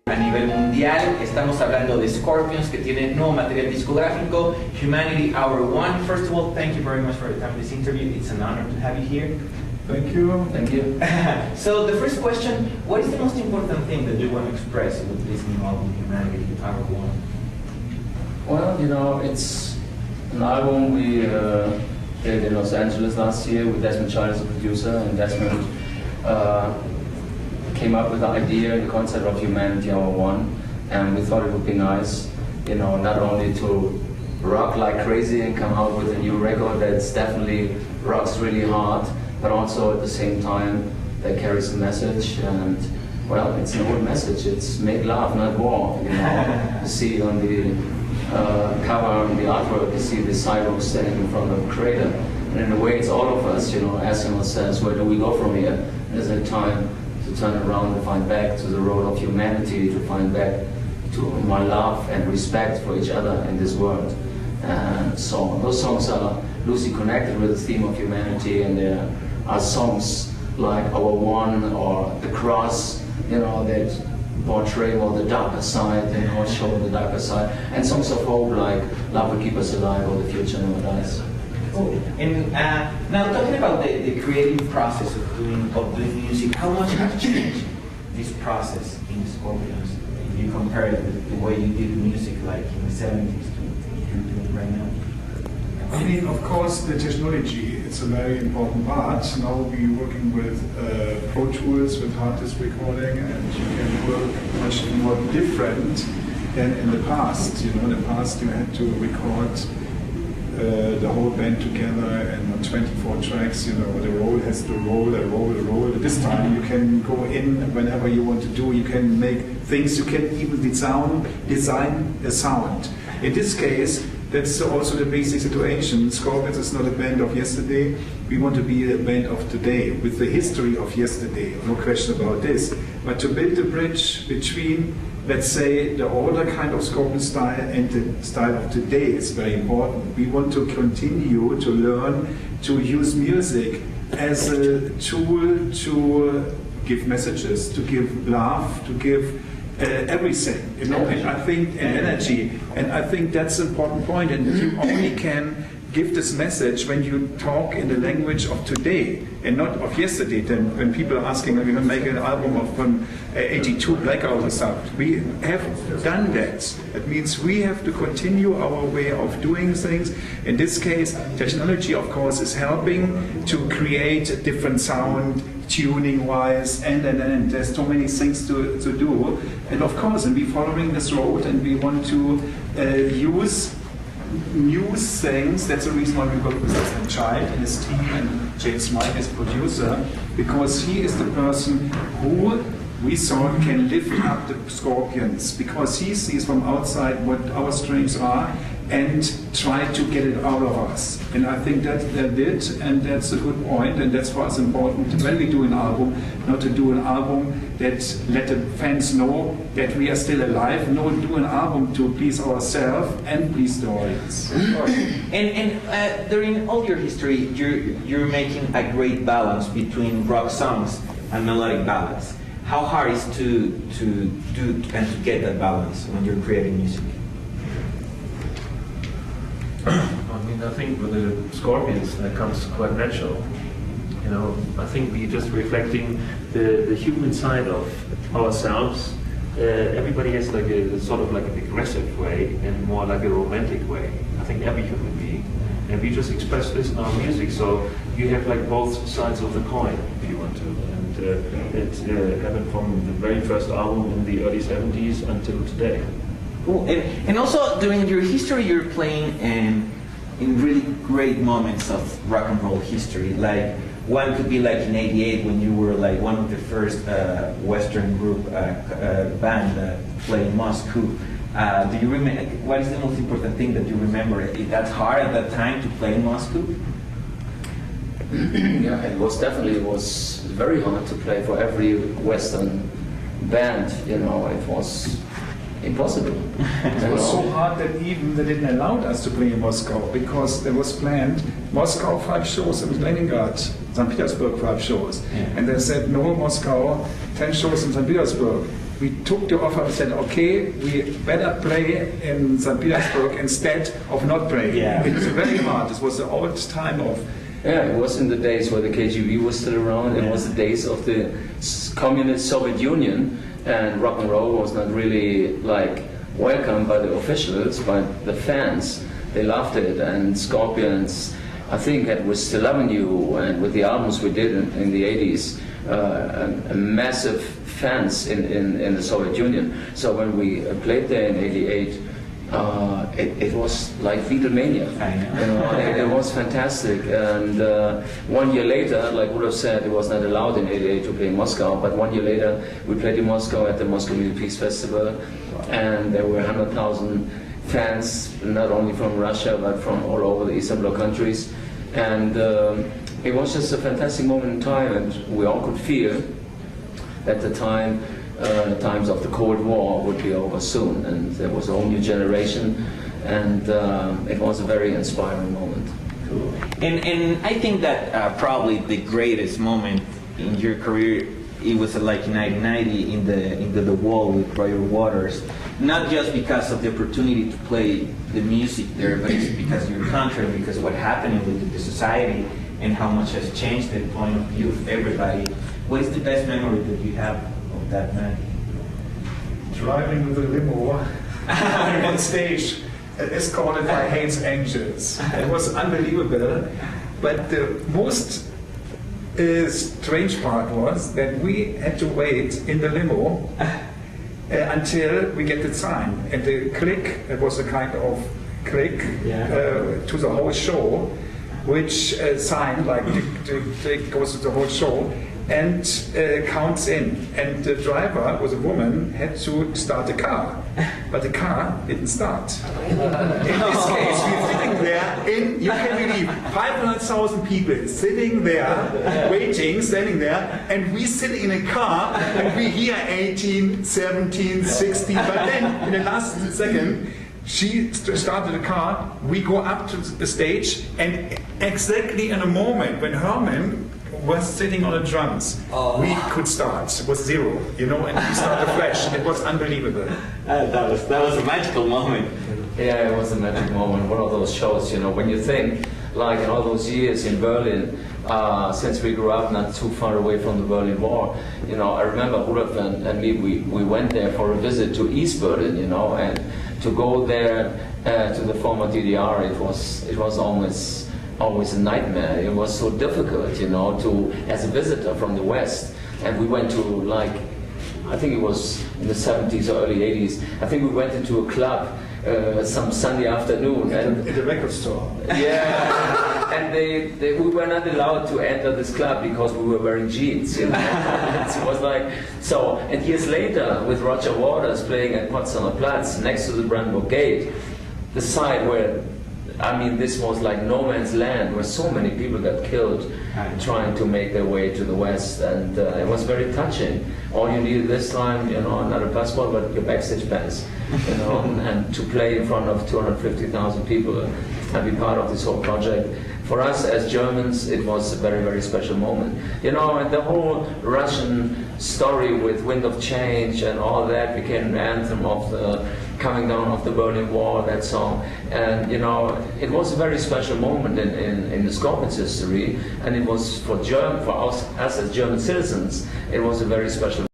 A nivel mundial, estamos hablando de Scorpions, que tiene nuevo material discográfico, Humanity Hour 1. First of all, thank you very much for the time of this interview. It's an honor to have you here. Thank you. Thank you. So the first question, what is the most important thing that you want to express with this new album, Humanity Hour 1? Well, you know, it's an album we did in Los Angeles last year with Desmond Child as a producer, and Desmond came up with the idea and the concept of Humanity Hour 1, and we thought it would be nice, you know, not only to rock like crazy and come out with a new record that's definitely rocks really hard, but also at the same time that carries a message. And well, it's an old message, it's make love, not war, you know. You see on the cover, on the artwork, you see the cyborg standing in front of a crater, and in a way it's all of us, you know, asking ourselves, where do we go from here? Is it time to turn around and find back to the road of humanity, to find back to my love and respect for each other in this world? And so those songs are loosely connected with the theme of humanity, and there are songs like Our One or The Cross, you know, that portray more the darker side and or show the darker side, and songs of hope like Love Will Keep Us Alive or The Future Never Dies. Cool. And now talking about the creative process of doing music, how much has changed this process in Scorpions if you compare it with the way you did music like in the 70s to what you're doing right now? I mean, of course, the technology, it's a very important part. Now we're working with Pro Tools, with hard disk recording, and you can work much more different than in the past. You know, in the past you had to record the whole band together and on 24 tracks, you know, the roll has to roll, a roll. This time you can go in whenever you want to do, you can make things, you can even design a sound. In this case, that's also the basic situation. Scorpions is not a band of yesterday, we want to be a band of today, with the history of yesterday, no question about this. But to build a bridge between, let's say, the older kind of Scorpion style and the style of today is very important. We want to continue to learn to use music as a tool to give messages, to give love, to give everything, you know, and I think, and energy, and I think that's an important point, and you only can give this message when you talk in the language of today and not of yesterday. Then when people are asking, are we going to make an album of 82 Blackout or stuff, we have done that. That means we have to continue our way of doing things. In this case, technology, of course, is helping to create a different sound, tuning-wise, and there's so many things to do. And of course, and we're following this road, and we want to use new things. That's the reason why we work with Desmond Child and his team, and James Mike as producer, because he is the person who we thought can lift up the Scorpions, because he sees from outside what our strengths are and try to get it out of us. And I think that they did, and that's a good point, and that's for us important when we do an album, not to do an album that let the fans know that we are still alive, no, do an album to please ourselves and please the audience. And during all your history, you're making a great balance between rock songs and melodic ballads. How hard is to do and to get that balance when you're creating music? I mean, I think with the Scorpions that comes quite natural. You know, I think we're just reflecting the human side of ourselves. Everybody has like a sort of like an aggressive way and more like a romantic way. I think every human being, and we just express this in our music. So you have like both sides of the coin, if you want to. And it happened from the very first album in the early 70s until today. Cool. And also during your history, you're playing in really great moments of rock and roll history. Like one could be like in '88 when you were like one of the first Western group band playing Moscow. Do you remember? What is the most important thing that you remember? That's hard at that time to play in Moscow. Yeah, it was very hard to play for every Western band. You know, it was impossible. It was so hard that even they didn't allow us to play in Moscow, because there was planned Moscow 5 shows and Leningrad, St. Petersburg 5 shows. Yeah. And they said no, Moscow 10 shows in St. Petersburg. we took the offer and said, okay, we better play in St. Petersburg instead of not playing. Yeah. It was very hard. This was the old time of. Yeah, it was in the days where the KGB was still around. It was the days of the communist Soviet Union, and rock and roll was not really like welcomed by the officials, by the fans. They loved it, and Scorpions, I think that with Still Loving You and with the albums we did in the 80s, a massive fans in the Soviet Union. So when we played there in 88, it was like Beatlemania. I know. You know, it was fantastic. And 1 year later, like Rudolf said, it was not allowed in 88 to play in Moscow, but 1 year later we played in Moscow at the Moscow Music Peace Festival, and there were 100,000 fans, not only from Russia, but from all over the Eastern Bloc countries. And it was just a fantastic moment in time, and we all could feel at the time times of the Cold War would be over soon, and there was a whole new generation, and it was a very inspiring moment. Cool. And I think that probably the greatest moment in your career, it was like in 1990 in the Wall with Claudio Waters, not just because of the opportunity to play the music there, but it's because of your country, because of what happened with the society and how much has changed the point of view of everybody. What is the best memory that you have of that night? Driving with a limo on stage, escorted by Haynes Angels. It was unbelievable. But the most strange part was that we had to wait in the limo until we get the sign. And the click, it was a kind of click to the whole show, which sign, like the click goes to the whole show, and counts in. And the driver was a woman, had to start the car, but the car didn't start. In this case, we're sitting there in, you can believe, 500,000 people sitting there, waiting, standing there, and we sit in a car, and we hear 18, 17, 16, but then in the last second, she started the car, we go up to the stage, and exactly in a moment when Herman was sitting on the drums, we could start. It was zero, you know, and we started Flash. It was unbelievable. That was a magical moment. Yeah, it was a magic moment. One of those shows, you know, when you think, like in all those years in Berlin, since we grew up not too far away from the Berlin Wall, you know, I remember Rudolf and me, we went there for a visit to East Berlin, you know, and to go there to the former DDR, it was always a nightmare. It was so difficult, you know, as a visitor from the West. And we went to, like, I think it was in the 70s or early 80s, I think we went into a club some Sunday afternoon. At the record store. Yeah, and we were not allowed to enter this club because we were wearing jeans, you know. It was like, so, and years later, with Roger Waters playing at Potsdamer Platz, next to the Brandenburg Gate, the side where, I mean, this was like no man's land, where so many people got killed trying to make their way to the West, and it was very touching. All you needed this time, you know, not a passport, but your backstage pass, you know, and to play in front of 250,000 people and be part of this whole project. For us as Germans, it was a very, very special moment. You know, and the whole Russian story with Wind of Change and all that became an anthem of the coming down of the Berlin Wall, that song. And, you know, it was a very special moment in the Scorpions history, and it was for us as German citizens, it was a very special